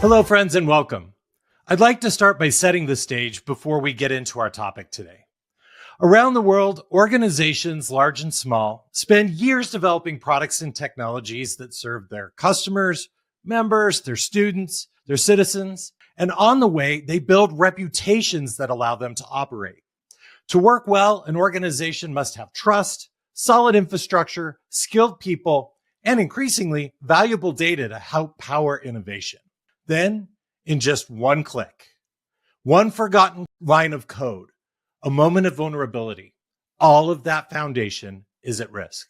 Hello, friends, and welcome. I'd like to start by setting the stage before we get into our topic today. Around the world, organizations, large and small, spend years developing products and technologies that serve their customers, members, their students, their citizens, and on the way, they build reputations that allow them to operate. To work well, an organization must have trust, solid infrastructure, skilled people, and increasingly valuable data to help power innovation. Then, in just one click, one forgotten line of code, a moment of vulnerability, all of that foundation is at risk.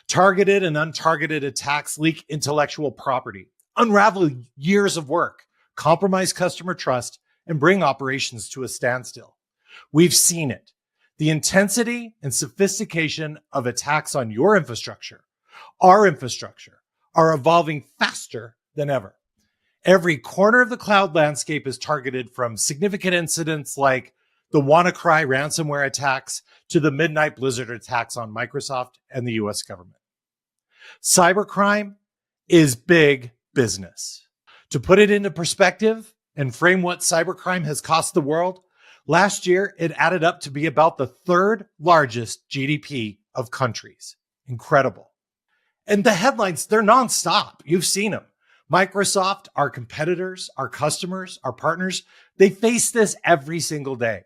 Targeted and untargeted attacks leak intellectual property, unravel years of work, compromise customer trust, and bring operations to a standstill. We've seen it. The intensity and sophistication of attacks on your infrastructure, our infrastructure, are evolving faster than ever. Every corner of the cloud landscape is targeted, from significant incidents like the WannaCry ransomware attacks to the Midnight Blizzard attacks on Microsoft and the US government. Cybercrime is big business. To put it into perspective and frame what cybercrime has cost the world, last year it added up to be about the third largest GDP of countries. Incredible. And the headlines, they're nonstop. You've seen them. Microsoft, our competitors, our customers, our partners, they face this every single day.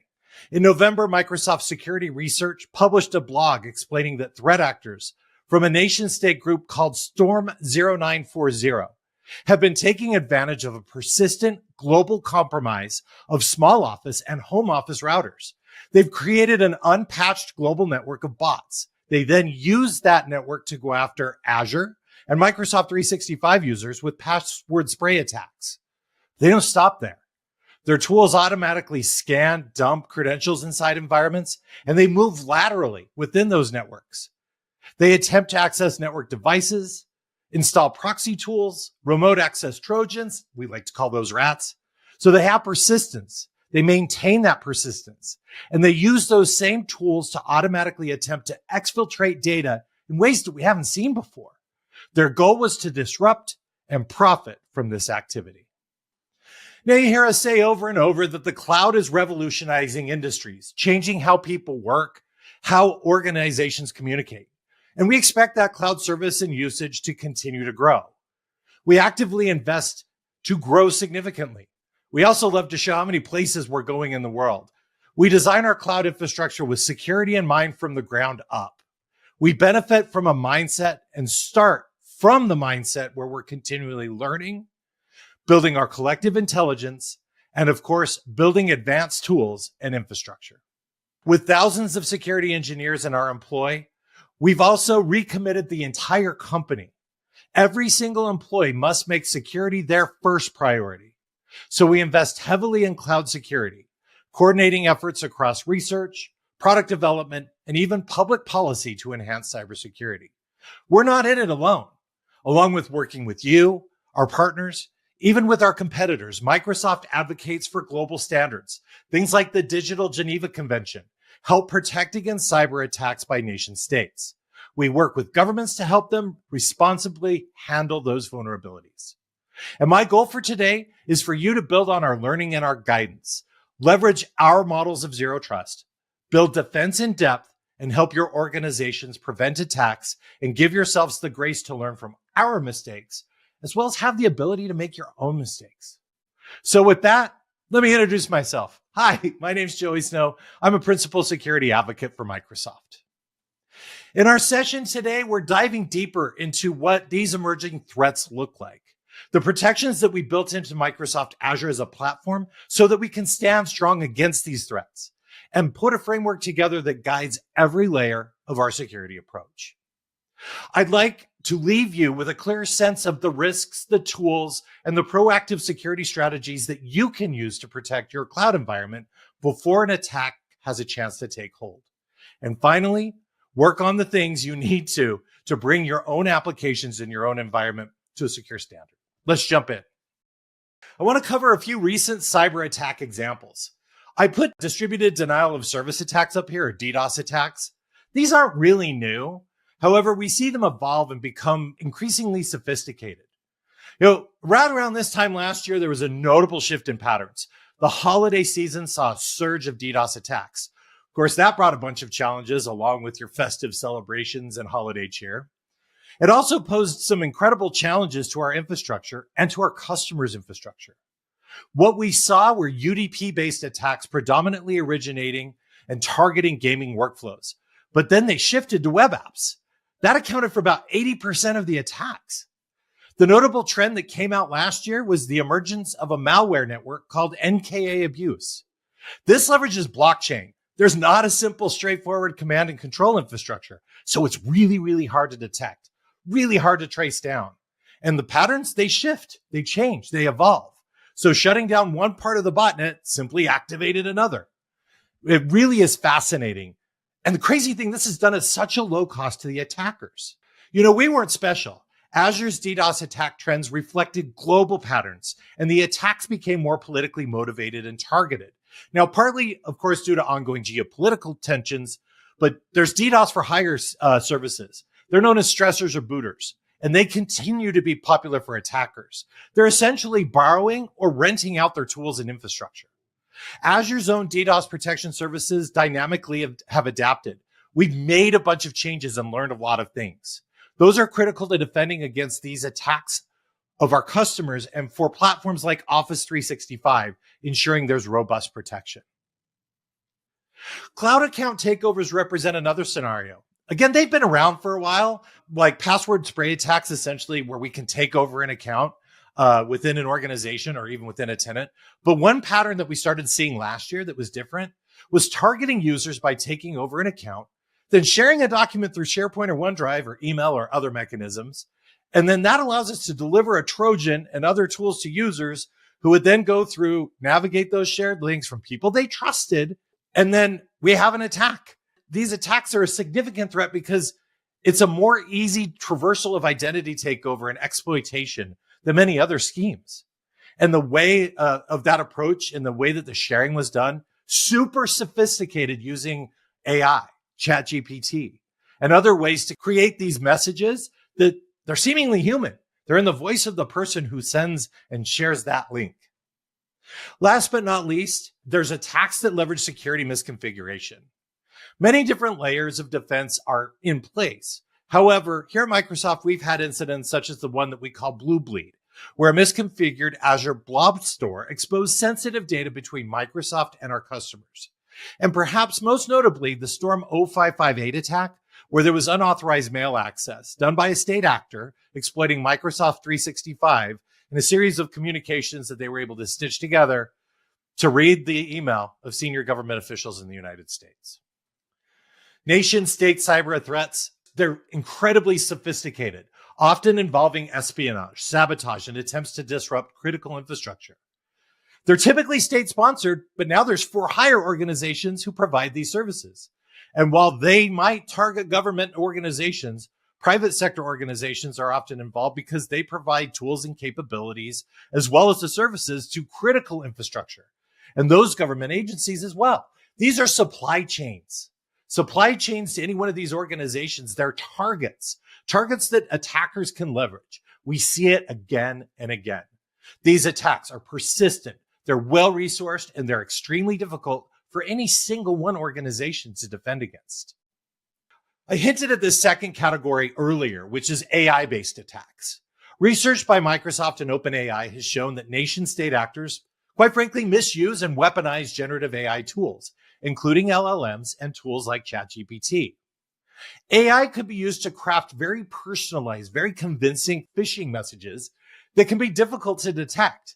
In November, Microsoft Security Research published a blog explaining that threat actors from a nation-state group called Storm 0940 have been taking advantage of a persistent global compromise of small office and home office routers. They've created an unpatched global network of bots. They then use that network to go after Azure and Microsoft 365 users with password spray attacks. They don't stop there. Their tools automatically scan, dump credentials inside environments, and they move laterally within those networks. They attempt to access network devices, install proxy tools, remote access Trojans, we like to call those rats. So they have persistence. They maintain that persistence, and they use those same tools to automatically attempt to exfiltrate data in ways that we haven't seen before. Their goal was to disrupt and profit from this activity. Now you hear us say over and over that the cloud is revolutionizing industries, changing how people work, how organizations communicate. And we expect that cloud service and usage to continue to grow. We actively invest to grow significantly. We also love to show how many places we're going in the world. We design our cloud infrastructure with security in mind from the ground up. We benefit from a mindset and start from the mindset where we're continually learning, building our collective intelligence, and of course, building advanced tools and infrastructure. With thousands of security engineers in our employ, we've also recommitted the entire company. Every single employee must make security their first priority. So we invest heavily in cloud security, coordinating efforts across research, product development, and even public policy to enhance cybersecurity. We're not in it alone. Along with working with you, our partners, even with our competitors, Microsoft advocates for global standards. Things like the Digital Geneva Convention help protect against cyber attacks by nation states. We work with governments to help them responsibly handle those vulnerabilities. And my goal for today is for you to build on our learning and our guidance, leverage our models of zero trust, build defense in depth, and help your organizations prevent attacks and give yourselves the grace to learn from our mistakes, as well as have the ability to make your own mistakes. So with that, let me introduce myself. Hi, my name's Joey Snow. I'm a principal security advocate for Microsoft. In our session today, we're diving deeper into what these emerging threats look like, the protections that we built into Microsoft Azure as a platform so that we can stand strong against these threats, and put a framework together that guides every layer of our security approach. I'd like to leave you with a clear sense of the risks, the tools, and the proactive security strategies that you can use to protect your cloud environment before an attack has a chance to take hold. And finally, work on the things you need to bring your own applications in your own environment to a secure standard. Let's jump in. I want to cover a few recent cyber attack examples. I put distributed denial of service attacks up here, or DDoS attacks. These aren't really new. However, we see them evolve and become increasingly sophisticated. Right around this time last year, there was a notable shift in patterns. The holiday season saw a surge of DDoS attacks. Of course, that brought a bunch of challenges along with your festive celebrations and holiday cheer. It also posed some incredible challenges to our infrastructure and to our customers' infrastructure. What we saw were UDP-based attacks predominantly originating and targeting gaming workflows, but then they shifted to web apps. That accounted for about 80% of the attacks. The notable trend that came out last year was the emergence of a malware network called NKA abuse. This leverages blockchain. There's not a simple, straightforward command and control infrastructure, so it's really, really hard to detect, really hard to trace down. And the patterns, they shift, they change, they evolve. So shutting down one part of the botnet simply activated another. It really is fascinating. And the crazy thing, this is done at such a low cost to the attackers. We weren't special. Azure's DDoS attack trends reflected global patterns, and the attacks became more politically motivated and targeted. Now, partly, of course, due to ongoing geopolitical tensions, but there's DDoS for hire services. They're known as stressors or booters, and they continue to be popular for attackers. They're essentially borrowing or renting out their tools and infrastructure. Azure's own DDoS protection services dynamically have adapted. We've made a bunch of changes and learned a lot of things. Those are critical to defending against these attacks of our customers and for platforms like Office 365, ensuring there's robust protection. Cloud account takeovers represent another scenario. Again, they've been around for a while, like password spray attacks, essentially, where we can take over an account within an organization or even within a tenant. But one pattern that we started seeing last year that was different was targeting users by taking over an account, then sharing a document through SharePoint or OneDrive or email or other mechanisms. And then that allows us to deliver a Trojan and other tools to users who would then go through, navigate those shared links from people they trusted, and then we have an attack. These attacks are a significant threat because it's a more easy traversal of identity takeover and exploitation than many other schemes. And the way of that approach and the way that the sharing was done, super sophisticated using AI, ChatGPT, and other ways to create these messages that they're seemingly human. They're in the voice of the person who sends and shares that link. Last but not least, there's attacks that leverage security misconfiguration. Many different layers of defense are in place. However, here at Microsoft, we've had incidents such as the one that we call Blue Bleed, where a misconfigured Azure Blob Store exposed sensitive data between Microsoft and our customers. And perhaps most notably, the Storm 0558 attack, where there was unauthorized mail access done by a state actor exploiting Microsoft 365 in a series of communications that they were able to stitch together to read the email of senior government officials in the United States. Nation-state cyber threats, they're incredibly sophisticated, often involving espionage, sabotage, and attempts to disrupt critical infrastructure. They're typically state-sponsored, but now there's for-hire organizations who provide these services. And while they might target government organizations, private sector organizations are often involved because they provide tools and capabilities, as well as the services to critical infrastructure, and those government agencies as well. These are supply chains. Supply chains to any one of these organizations, they're targets that attackers can leverage. We see it again and again. These attacks are persistent, they're well-resourced, and they're extremely difficult for any single one organization to defend against. I hinted at this second category earlier, which is AI-based attacks. Research by Microsoft and OpenAI has shown that nation-state actors, quite frankly, misuse and weaponize generative AI tools, including LLMs and tools like ChatGPT. AI could be used to craft very personalized, very convincing phishing messages that can be difficult to detect.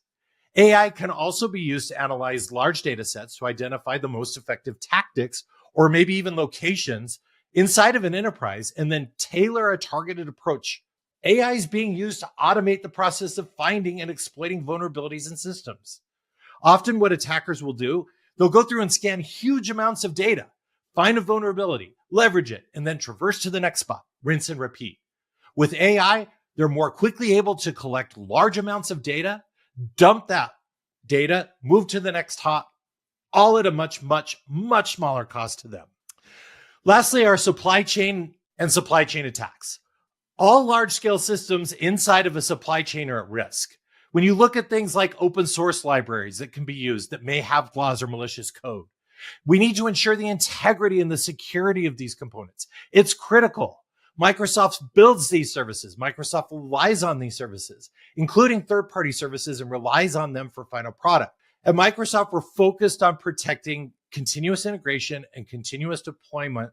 AI can also be used to analyze large data sets to identify the most effective tactics or maybe even locations inside of an enterprise and then tailor a targeted approach. AI is being used to automate the process of finding and exploiting vulnerabilities in systems. Often what attackers will do, they'll go through and scan huge amounts of data, find a vulnerability, leverage it, and then traverse to the next spot, rinse and repeat. With AI, they're more quickly able to collect large amounts of data, dump that data, move to the next hop, all at a much smaller cost to them. Lastly, our supply chain and supply chain attacks. All large-scale systems inside of a supply chain are at risk. When you look at things like open source libraries that can be used that may have flaws or malicious code, we need to ensure the integrity and the security of these components. It's critical. Microsoft builds these services. Microsoft relies on these services, including third-party services, and relies on them for final product. At Microsoft, we're focused on protecting continuous integration and continuous deployment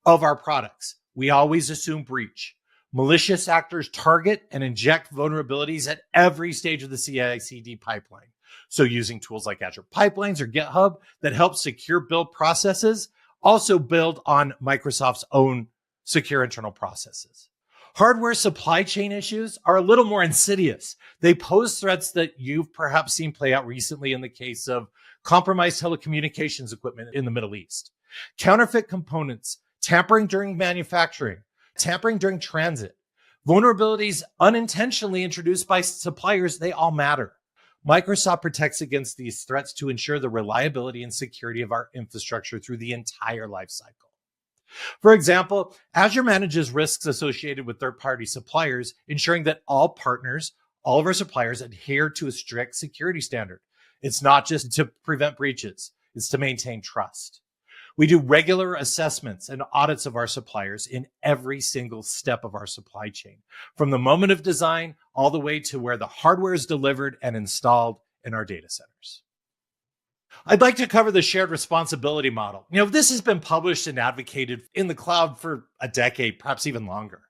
of our products. We always assume breach. Malicious actors target and inject vulnerabilities at every stage of the CI/CD pipeline. So using tools like Azure Pipelines or GitHub that help secure build processes also build on Microsoft's own secure internal processes. Hardware supply chain issues are a little more insidious. They pose threats that you've perhaps seen play out recently in the case of compromised telecommunications equipment in the Middle East. Counterfeit components, tampering during manufacturing, tampering during transit, vulnerabilities unintentionally introduced by suppliers, they all matter. Microsoft protects against these threats to ensure the reliability and security of our infrastructure through the entire lifecycle. For example, Azure manages risks associated with third-party suppliers, ensuring that all partners, all of our suppliers, adhere to a strict security standard. It's not just to prevent breaches, it's to maintain trust. We do regular assessments and audits of our suppliers in every single step of our supply chain, from the moment of design all the way to where the hardware is delivered and installed in our data centers. I'd like to cover the shared responsibility model. This has been published and advocated in the cloud for a decade, perhaps even longer.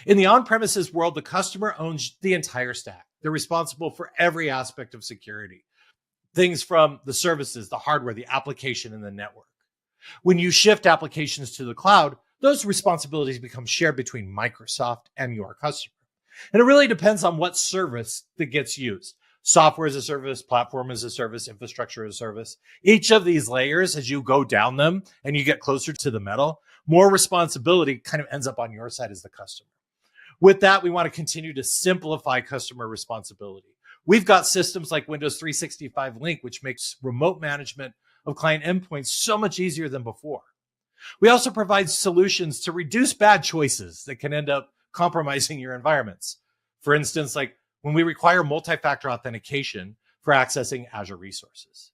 In the on-premises world, the customer owns the entire stack. They're responsible for every aspect of security. Things from the services, the hardware, the application, and the network. When you shift applications to the cloud, those responsibilities become shared between Microsoft and your customer. And it really depends on what service that gets used. Software as a service, platform as a service, infrastructure as a service. Each of these layers, as you go down them and you get closer to the metal, more responsibility kind of ends up on your side as the customer. With that, we want to continue to simplify customer responsibility. We've got systems like Windows 365 Link, which makes remote management of client endpoints so much easier than before. We also provide solutions to reduce bad choices that can end up compromising your environments. For instance, like when we require multi-factor authentication for accessing Azure resources.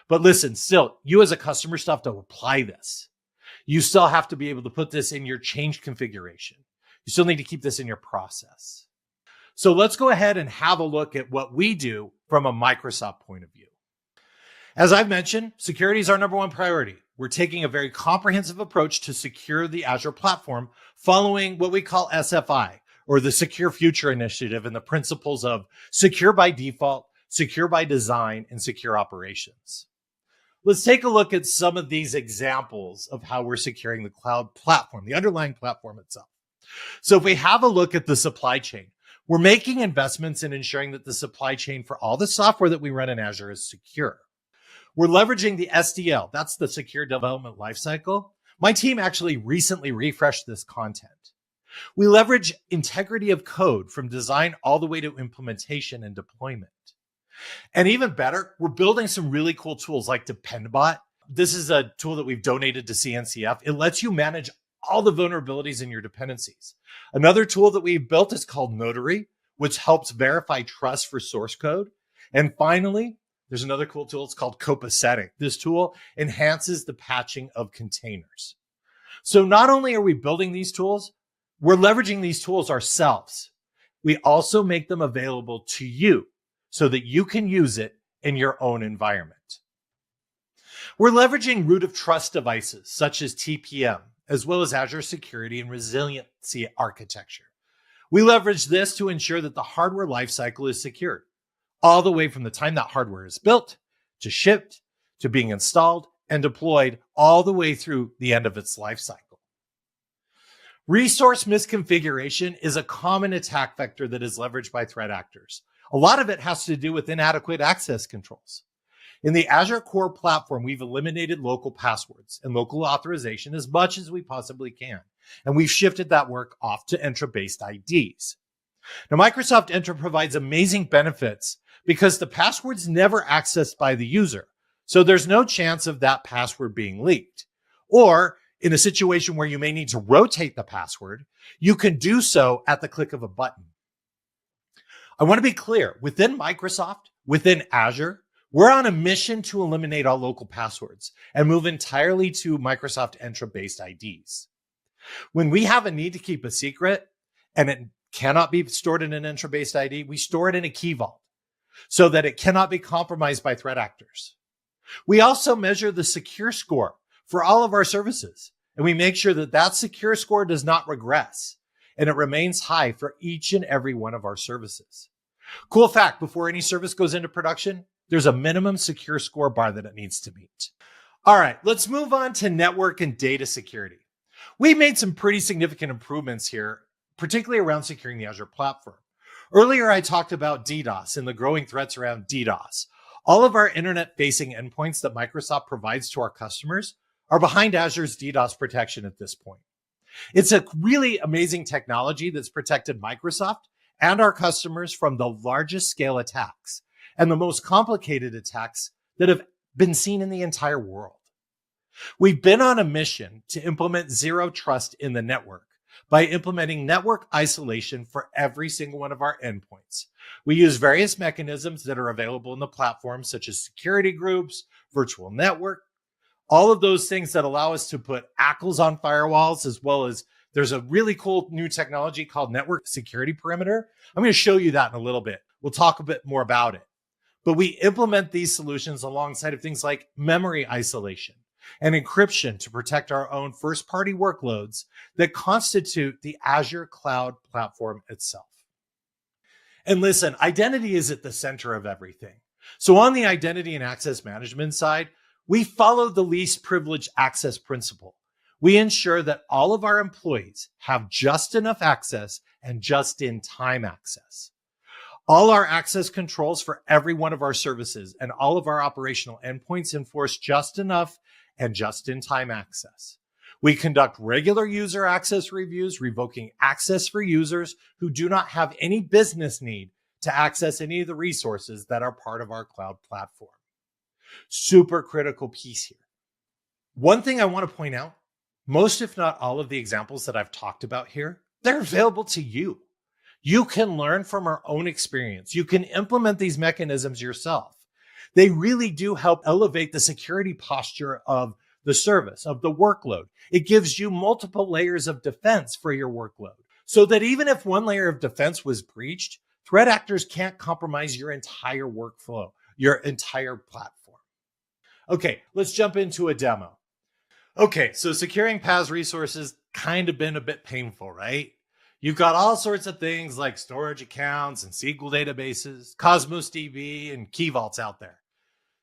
But listen, still, you as a customer still have to apply this. You still have to be able to put this in your change configuration. You still need to keep this in your process. So let's go ahead and have a look at what we do from a Microsoft point of view. As I've mentioned, security is our number one priority. We're taking a very comprehensive approach to secure the Azure platform, following what we call SFI, or the Secure Future Initiative, and the principles of secure by default, secure by design, and secure operations. Let's take a look at some of these examples of how we're securing the cloud platform, the underlying platform itself. So if we have a look at the supply chain, we're making investments in ensuring that the supply chain for all the software that we run in Azure is secure. We're leveraging the SDL, that's the Secure Development Lifecycle. My team actually recently refreshed this content. We leverage integrity of code from design all the way to implementation and deployment. And even better, we're building some really cool tools like Dependbot. This is a tool that we've donated to CNCF. It lets you manage all the vulnerabilities in your dependencies. Another tool that we've built is called Notary, which helps verify trust for source code. And finally, there's another cool tool. It's called Copacetic. This tool enhances the patching of containers. So not only are we building these tools, we're leveraging these tools ourselves. We also make them available to you so that you can use it in your own environment. We're leveraging root of trust devices such as TPM, as well as Azure Security and Resiliency Architecture. We leverage this to ensure that the hardware lifecycle is secured, all the way from the time that hardware is built, to shipped, to being installed and deployed, all the way through the end of its lifecycle. Resource misconfiguration is a common attack vector that is leveraged by threat actors. A lot of it has to do with inadequate access controls. In the Azure Core Platform, we've eliminated local passwords and local authorization as much as we possibly can. And we've shifted that work off to Entra-based IDs. Now, Microsoft Entra provides amazing benefits because the password's never accessed by the user. So there's no chance of that password being leaked. Or in a situation where you may need to rotate the password, you can do so at the click of a button. I want to be clear, within Microsoft, within Azure, we're on a mission to eliminate all local passwords and move entirely to Microsoft Entra-based IDs. When we have a need to keep a secret and it cannot be stored in an Entra-based ID, we store it in a key vault so that it cannot be compromised by threat actors. We also measure the secure score for all of our services, and we make sure that that secure score does not regress and it remains high for each and every one of our services. Cool fact, before any service goes into production, there's a minimum secure score bar that it needs to meet. All right, let's move on to network and data security. We made some pretty significant improvements here, particularly around securing the Azure platform. Earlier, I talked about DDoS and the growing threats around DDoS. All of our internet-facing endpoints that Microsoft provides to our customers are behind Azure's DDoS protection at this point. It's a really amazing technology that's protected Microsoft and our customers from the largest scale attacks and the most complicated attacks that have been seen in the entire world. We've been on a mission to implement zero trust in the network by implementing network isolation for every single one of our endpoints. We use various mechanisms that are available in the platform, such as security groups, virtual network, all of those things that allow us to put ACLs on firewalls, as well as there's a really cool new technology called network security perimeter. I'm going to show you that in a little bit. We'll talk a bit more about it. But we implement these solutions alongside of things like memory isolation and encryption to protect our own first-party workloads that constitute the Azure cloud platform itself. And listen, identity is at the center of everything. So on the identity and access management side, we follow the least privileged access principle. We ensure that all of our employees have just enough access and just-in-time access. All our access controls for every one of our services and all of our operational endpoints enforce just enough and just-in-time access. We conduct regular user access reviews, revoking access for users who do not have any business need to access any of the resources that are part of our cloud platform. Super critical piece here. One thing I want to point out, most if not all of the examples that I've talked about here, they're available to you. You can learn from our own experience. You can implement these mechanisms yourself. They really do help elevate the security posture of the service, of the workload. It gives you multiple layers of defense for your workload, so that even if one layer of defense was breached, threat actors can't compromise your entire workflow, your entire platform. Okay, let's jump into a demo. Okay, so securing PaaS resources kind of been a bit painful, right? You've got all sorts of things like storage accounts and SQL databases, Cosmos DB, and key vaults out there.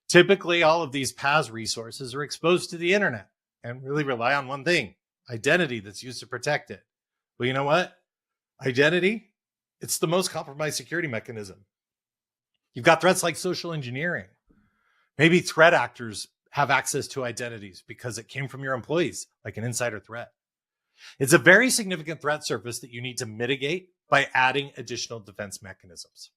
Typically, all of these PaaS resources are exposed to the internet and really rely on one thing, identity that's used to protect it. Well, you know what? Identity, it's the most compromised security mechanism. You've got threats like social engineering. Maybe threat actors have access to identities because it came from your employees, like an insider threat. It's a very significant threat surface that you need to mitigate by adding additional defense mechanisms.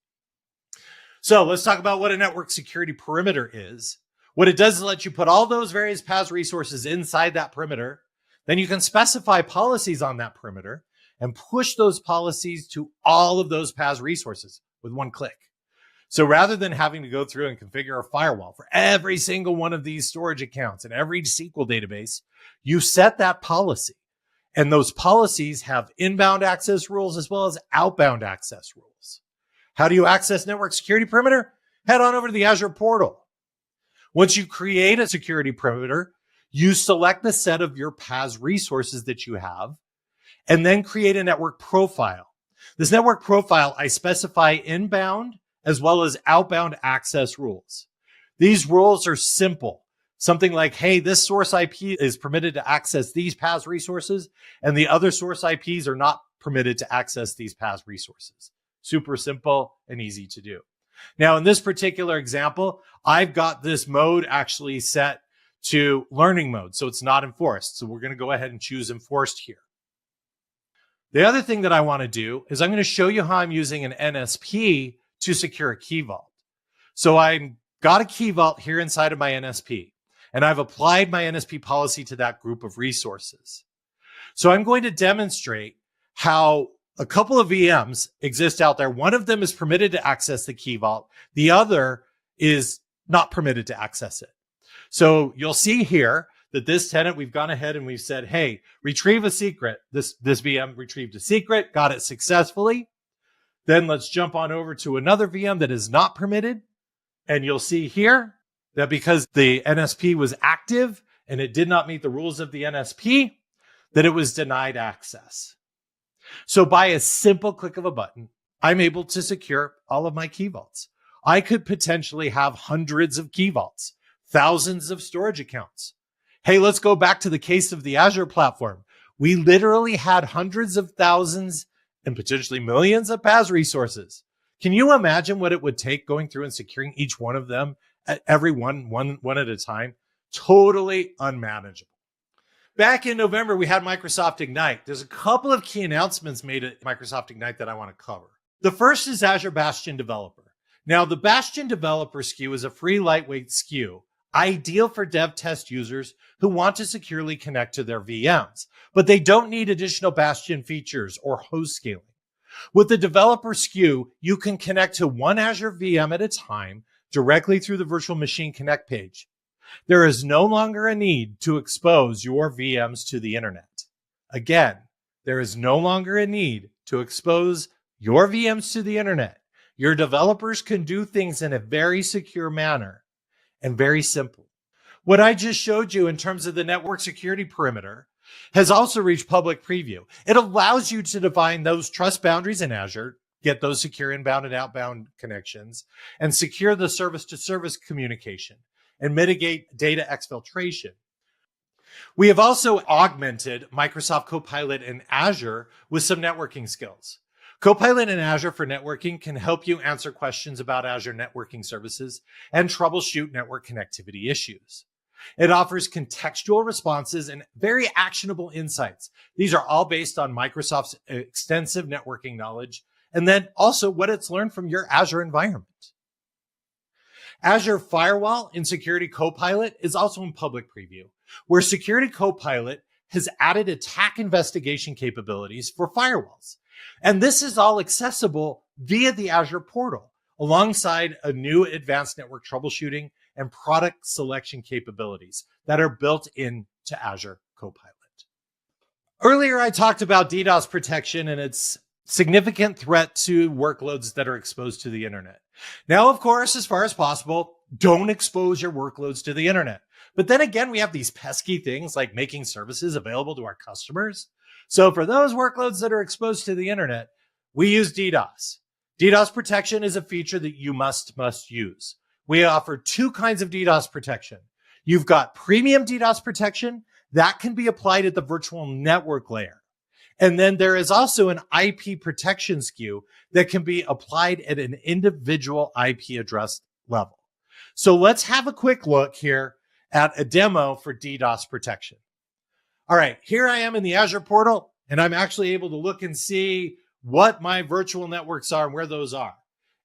So let's talk about what a network security perimeter is. What it does is let you put all those various PaaS resources inside that perimeter. Then you can specify policies on that perimeter and push those policies to all of those PaaS resources with one click. So rather than having to go through and configure a firewall for every single one of these storage accounts and every SQL database, you set that policy. And those policies have inbound access rules as well as outbound access rules. How do you access network security perimeter? Head on over to the Azure portal. Once you create a security perimeter, you select the set of your PaaS resources that you have, and then create a network profile. This network profile, I specify inbound as well as outbound access rules. These rules are simple. Something like, hey, this source IP is permitted to access these PaaS resources, and the other source IPs are not permitted to access these PaaS resources. Super simple and easy to do. Now, in this particular example, I've got this mode actually set to learning mode, so it's not enforced. So we're going to go ahead and choose enforced here. The other thing that I want to do is I'm going to show you how I'm using an NSP to secure a key vault. So I've got a key vault here inside of my NSP. and I've applied my NSP policy to that group of resources. So I'm going to demonstrate how a couple of VMs exist out there. One of them is permitted to access the key vault. The other is not permitted to access it. So you'll see here that this tenant, we've gone ahead and we've said, hey, retrieve a secret. This VM retrieved a secret, got it successfully. Then let's jump on over to another VM that is not permitted. And you'll see here that because the NSP was active and it did not meet the rules of the NSP, that it was denied access. So by a simple click of a button, I'm able to secure all of my key vaults. I could potentially have hundreds of key vaults, thousands of storage accounts. Hey, let's go back to the case of the Azure platform. We literally had hundreds of thousands and potentially millions of PaaS resources. Can you imagine what it would take going through and securing each one of them, every one at a time? Totally unmanageable. Back in November, we had Microsoft Ignite. There's a couple of key announcements made at Microsoft Ignite that I want to cover. The first is Azure Bastion Developer. Now, the Bastion Developer SKU is a free lightweight SKU, ideal for dev test users who want to securely connect to their VMs, but they don't need additional Bastion features or host scaling. With the developer SKU, you can connect to one Azure VM at a time directly through the Virtual Machine Connect page. There is no longer a need to expose your VMs to the internet. Again, there is no longer a need to expose your VMs to the internet. Your developers can do things in a very secure manner and very simple. What I just showed you in terms of the network security perimeter has also reached public preview. It allows you to define those trust boundaries in Azure, get those secure inbound and outbound connections, and secure the service-to-service communication and mitigate data exfiltration. We have also augmented Microsoft Copilot in Azure with some networking skills. Copilot in Azure for networking can help you answer questions about Azure networking services and troubleshoot network connectivity issues. It offers contextual responses and very actionable insights. These are all based on Microsoft's extensive networking knowledge, and then also what it's learned from your Azure environment. Azure Firewall in Security Copilot is also in public preview, where Security Copilot has added attack investigation capabilities for firewalls. And this is all accessible via the Azure portal, alongside a new advanced network troubleshooting and product selection capabilities that are built into Azure Copilot. Earlier, I talked about DDoS protection and its significant threat to workloads that are exposed to the internet. Now, of course, as far as possible, don't expose your workloads to the internet. But then again, we have these pesky things like making services available to our customers. So for those workloads that are exposed to the internet, we use DDoS. DDoS protection is a feature that you must use. We offer two kinds of DDoS protection. You've got premium DDoS protection that can be applied at the virtual network layer. And then there is also an IP protection SKU that can be applied at an individual IP address level. So let's have a quick look here at a demo for DDoS protection. All right, here I am in the Azure portal, and I'm actually able to look and see what my virtual networks are and where those are.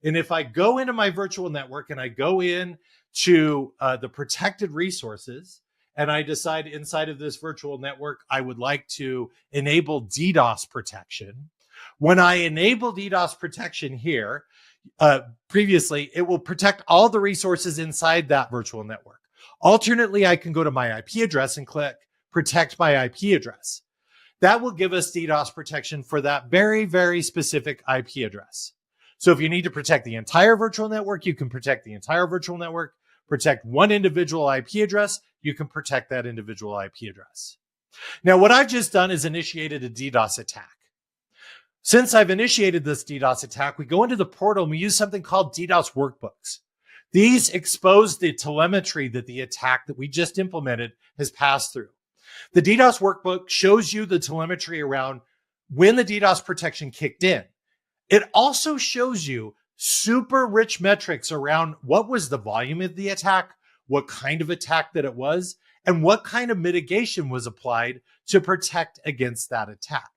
And if I go into my virtual network and I go in to the protected resources, and I decide inside of this virtual network, I would like to enable DDoS protection. When I enable DDoS protection here, previously, it will protect all the resources inside that virtual network. Alternately, I can go to my IP address and click protect my IP address. That will give us DDoS protection for that very, very specific IP address. So if you need to protect the entire virtual network, you can protect the entire virtual network. Protect one individual IP address, you can protect that individual IP address. Now, what I've just done is initiated a DDoS attack. Since I've initiated this DDoS attack, we go into the portal and we use something called DDoS workbooks. These expose the telemetry that the attack that we just implemented has passed through. The DDoS workbook shows you the telemetry around when the DDoS protection kicked in. It also shows you super rich metrics around what was the volume of the attack, what kind of attack that it was, and what kind of mitigation was applied to protect against that attack.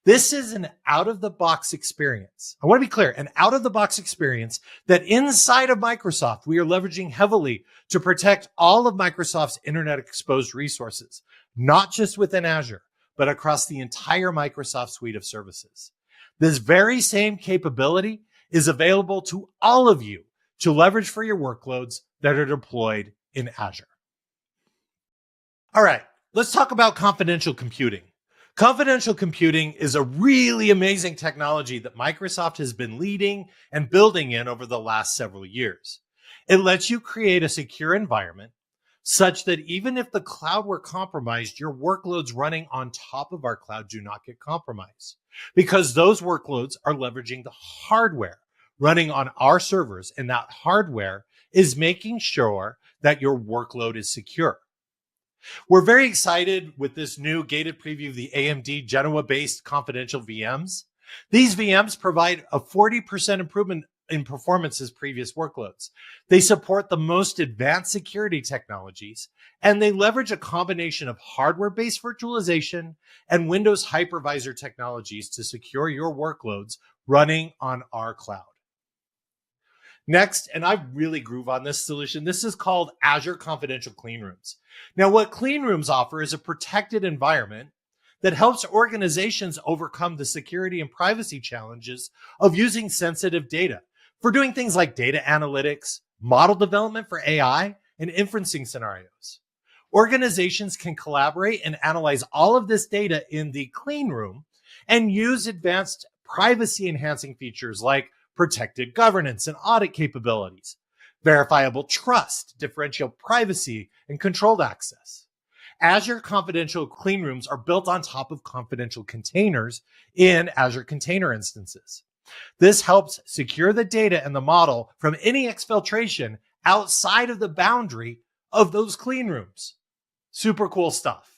This is an out-of-the-box experience. I want to be clear, an out-of-the-box experience that inside of Microsoft, we are leveraging heavily to protect all of Microsoft's internet exposed resources, not just within Azure, but across the entire Microsoft suite of services. This very same capability is available to all of you to leverage for your workloads that are deployed in Azure. All right, let's talk about confidential computing. Confidential computing is a really amazing technology that Microsoft has been leading and building in over the last several years. It lets you create a secure environment such that even if the cloud were compromised, your workloads running on top of our cloud do not get compromised, because those workloads are leveraging the hardware running on our servers, and that hardware is making sure that your workload is secure. We're very excited with this new gated preview of the AMD Genoa-based confidential VMs. These VMs provide a 40% improvement in performance as previous workloads. They support the most advanced security technologies, and they leverage a combination of hardware-based virtualization and Windows hypervisor technologies to secure your workloads running on our cloud. Next, and I really groove on this solution, this is called Azure Confidential Cleanrooms. Now, what cleanrooms offer is a protected environment that helps organizations overcome the security and privacy challenges of using sensitive data for doing things like data analytics, model development for AI, and inferencing scenarios. Organizations can collaborate and analyze all of this data in the clean room and use advanced privacy-enhancing features like protected governance and audit capabilities, verifiable trust, differential privacy, and controlled access. Azure Confidential Cleanrooms are built on top of confidential containers in Azure Container Instances. This helps secure the data and the model from any exfiltration outside of the boundary of those cleanrooms. Super cool stuff.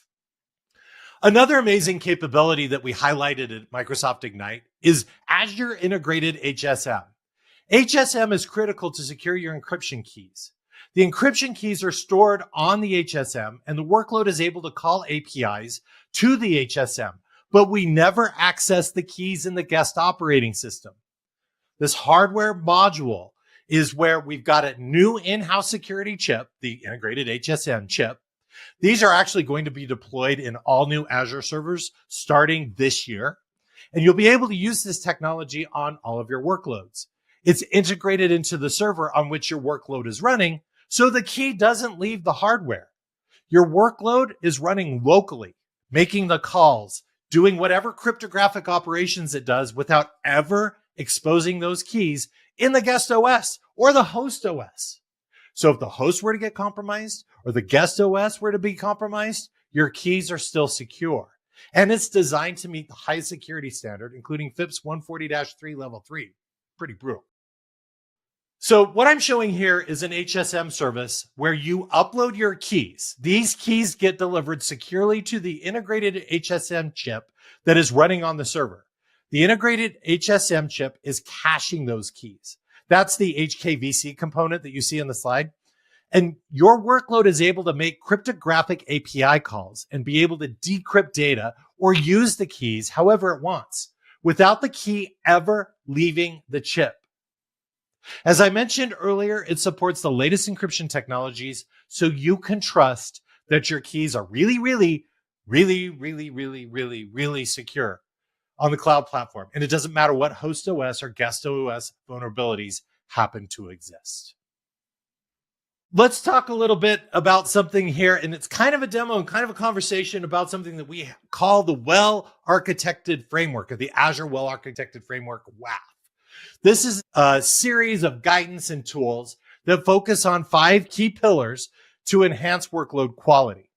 Another amazing capability that we highlighted at Microsoft Ignite is Azure Integrated HSM. HSM is critical to secure your encryption keys. The encryption keys are stored on the HSM, and the workload is able to call APIs to the HSM, but we never access the keys in the guest operating system. This hardware module is where we've got a new in-house security chip, the integrated HSM chip. These are actually going to be deployed in all new Azure servers starting this year, and you'll be able to use this technology on all of your workloads. It's integrated into the server on which your workload is running, so the key doesn't leave the hardware. Your workload is running locally, making the calls, doing whatever cryptographic operations it does without ever exposing those keys in the guest OS or the host OS. So if the host were to get compromised or the guest OS were to be compromised, your keys are still secure. And it's designed to meet the highest security standard, including FIPS 140-3 level 3. Pretty brutal. So what I'm showing here is an HSM service where you upload your keys. These keys get delivered securely to the integrated HSM chip that is running on the server. The integrated HSM chip is caching those keys. That's the HKVC component that you see on the slide. And your workload is able to make cryptographic API calls and be able to decrypt data or use the keys however it wants without the key ever leaving the chip. As I mentioned earlier, it supports the latest encryption technologies, so you can trust that your keys are really secure on the cloud platform. And it doesn't matter what host OS or guest OS vulnerabilities happen to exist. Let's talk a little bit about something here, and it's kind of a demo and kind of a conversation about something that we call the Well-Architected Framework, or the Azure Well-Architected Framework, WAF. This is a series of guidance and tools that focus on 5 key pillars to enhance workload quality.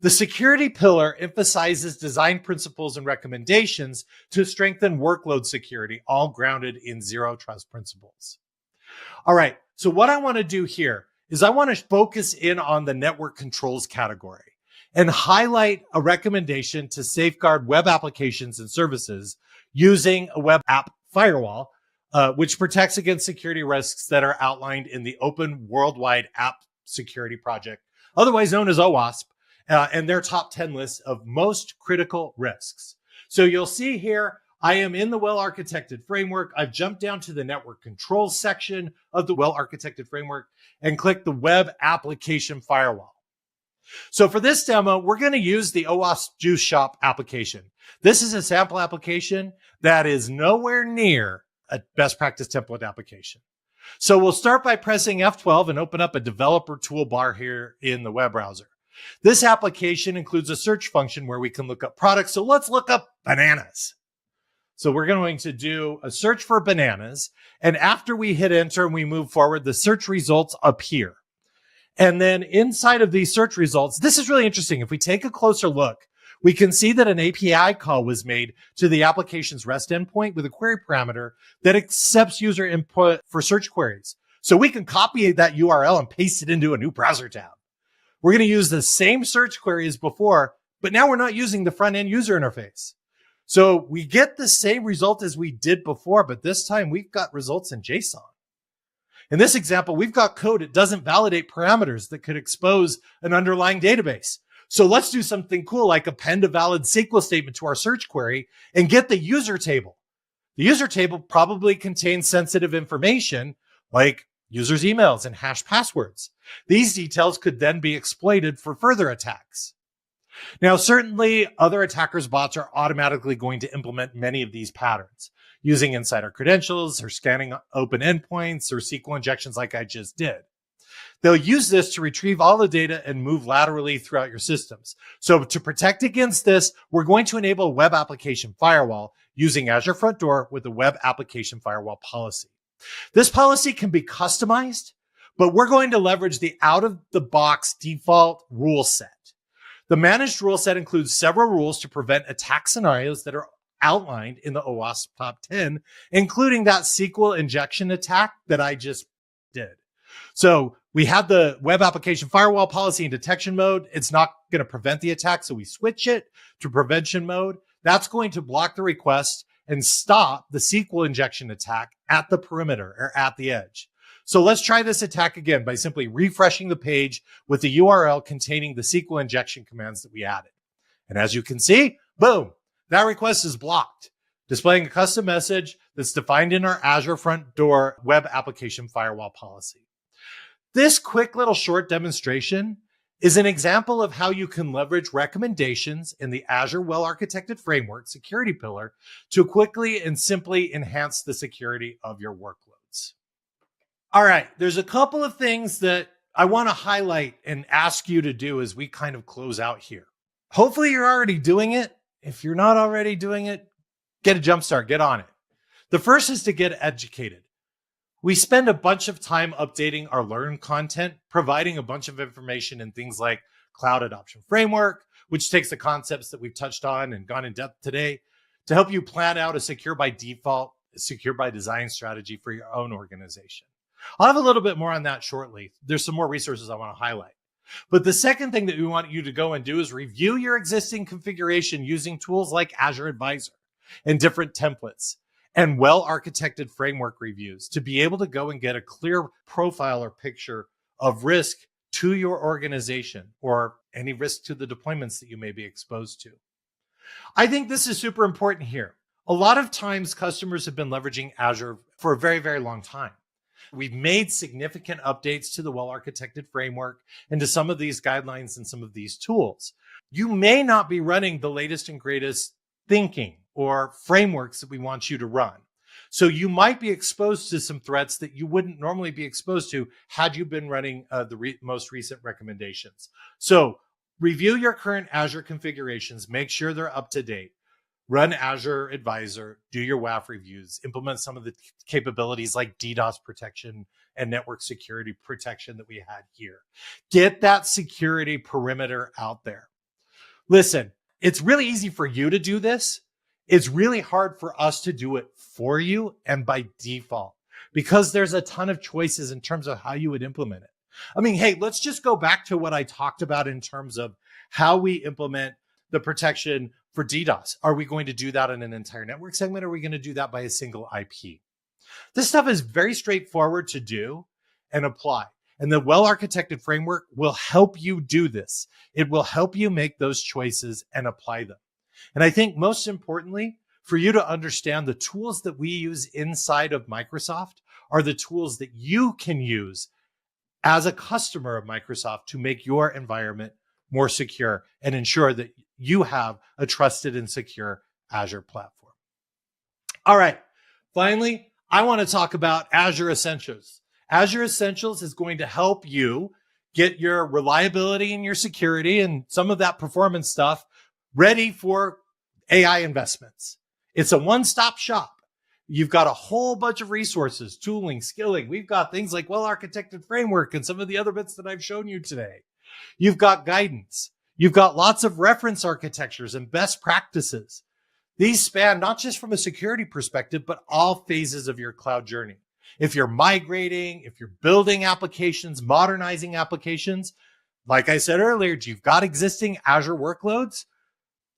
The security pillar emphasizes design principles and recommendations to strengthen workload security, all grounded in zero trust principles. All right, so what I want to do here is I want to focus in on the network controls category and highlight a recommendation to safeguard web applications and services using a web app firewall, which protects against security risks that are outlined in the Open Worldwide App Security Project, otherwise known as OWASP, and their top 10 list of most critical risks. So you'll see here, I am in the well-architected framework. I've jumped down to the network controls section of the well-architected framework and clicked the web application firewall. So for this demo, we're going to use the OWASP Juice Shop application. This is a sample application that is nowhere near a best practice template application. So we'll start by pressing F12 and open up a developer toolbar here in the web browser. This application includes a search function where we can look up products. So let's look up bananas. So we're going to do a search for bananas. And after we hit enter and we move forward, the search results appear. And then inside of these search results, this is really interesting. If we take a closer look, we can see that an API call was made to the application's REST endpoint with a query parameter that accepts user input for search queries. So we can copy that URL and paste it into a new browser tab. We're going to use the same search query as before, but now we're not using the front end user interface. So we get the same result as we did before, but this time we've got results in JSON. In this example, we've got code that doesn't validate parameters that could expose an underlying database. So let's do something cool like append a valid SQL statement to our search query and get the user table. The user table probably contains sensitive information like users' emails and hash passwords. These details could then be exploited for further attacks. Now, certainly other attackers' bots are automatically going to implement many of these patterns using insider credentials or scanning open endpoints or SQL injections like I just did. They'll use this to retrieve all the data and move laterally throughout your systems. So to protect against this, we're going to enable a web application firewall using Azure Front Door with the web application firewall policy. This policy can be customized, but we're going to leverage the out-of-the-box default rule set. The managed rule set includes several rules to prevent attack scenarios that are outlined in the OWASP top 10, including that SQL injection attack that I just did. So we have the web application firewall policy in detection mode. It's not going to prevent the attack, so we switch it to prevention mode. That's going to block the request and stop the SQL injection attack at the perimeter or at the edge. So let's try this attack again by simply refreshing the page with the URL containing the SQL injection commands that we added. And as you can see, boom, that request is blocked, displaying a custom message that's defined in our Azure Front Door web application firewall policy. This quick little short demonstration is an example of how you can leverage recommendations in the Azure Well-Architected Framework security pillar to quickly and simply enhance the security of your workloads. All right, there's a couple of things that I want to highlight and ask you to do as we kind of close out here. Hopefully you're already doing it. If you're not already doing it, get a jump start, get on it. The first is to get educated. We spend a bunch of time updating our Learn content, providing a bunch of information in things like Cloud Adoption Framework, which takes the concepts that we've touched on and gone in depth today to help you plan out a secure by default, secure by design strategy for your own organization. I'll have a little bit more on that shortly. There's some more resources I want to highlight. But the second thing that we want you to go and do is review your existing configuration using tools like Azure Advisor and different templates and well-architected framework reviews to be able to go and get a clear profile or picture of risk to your organization or any risk to the deployments that you may be exposed to. I think this is super important here. A lot of times customers have been leveraging Azure for a very, very long time. We've made significant updates to the well-architected framework and to some of these guidelines and some of these tools. You may not be running the latest and greatest thinking or frameworks that we want you to run. So you might be exposed to some threats that you wouldn't normally be exposed to had you been running the most recent recommendations. So review your current Azure configurations, make sure they're up to date. Run Azure Advisor, do your WAF reviews, implement some of the capabilities like DDoS protection and network security protection that we had here. Get that security perimeter out there. Listen, it's really easy for you to do this. It's really hard for us to do it for you and by default because there's a ton of choices in terms of how you would implement it. I mean, hey, let's just go back to what I talked about in terms of how we implement the protection for DDoS. Are we going to do that in an entire network segment? Or are we going to do that by a single IP? This stuff is very straightforward to do and apply. And the well-architected framework will help you do this. It will help you make those choices and apply them. And I think most importantly, for you to understand the tools that we use inside of Microsoft are the tools that you can use as a customer of Microsoft to make your environment more secure and ensure that you have a trusted and secure Azure platform. All right. Finally, I want to talk about Azure Essentials. Azure Essentials is going to help you get your reliability and your security and some of that performance stuff ready for AI investments. It's a one-stop shop. You've got a whole bunch of resources, tooling, skilling. We've got things like well-architected framework and some of the other bits that I've shown you today. You've got guidance. You've got lots of reference architectures and best practices. These span not just from a security perspective, but all phases of your cloud journey. If you're migrating, if you're building applications, modernizing applications, like I said earlier, you've got existing Azure workloads.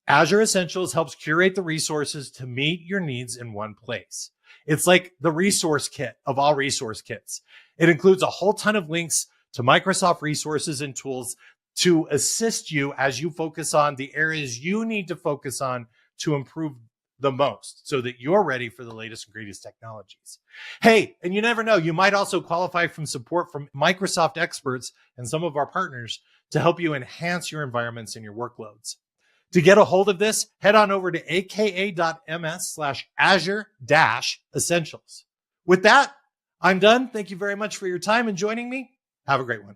Azure Essentials helps curate the resources to meet your needs in one place. It's like the resource kit of all resource kits. It includes a whole ton of links to Microsoft resources and tools to assist you as you focus on the areas you need to focus on to improve the most so that you're ready for the latest and greatest technologies. Hey, and you never know, you might also qualify from support from Microsoft experts and some of our partners to help you enhance your environments and your workloads. To get a hold of this, head on over to aka.ms/Azure-Essentials. With that, I'm done. Thank you very much for your time and joining me. Have a great one.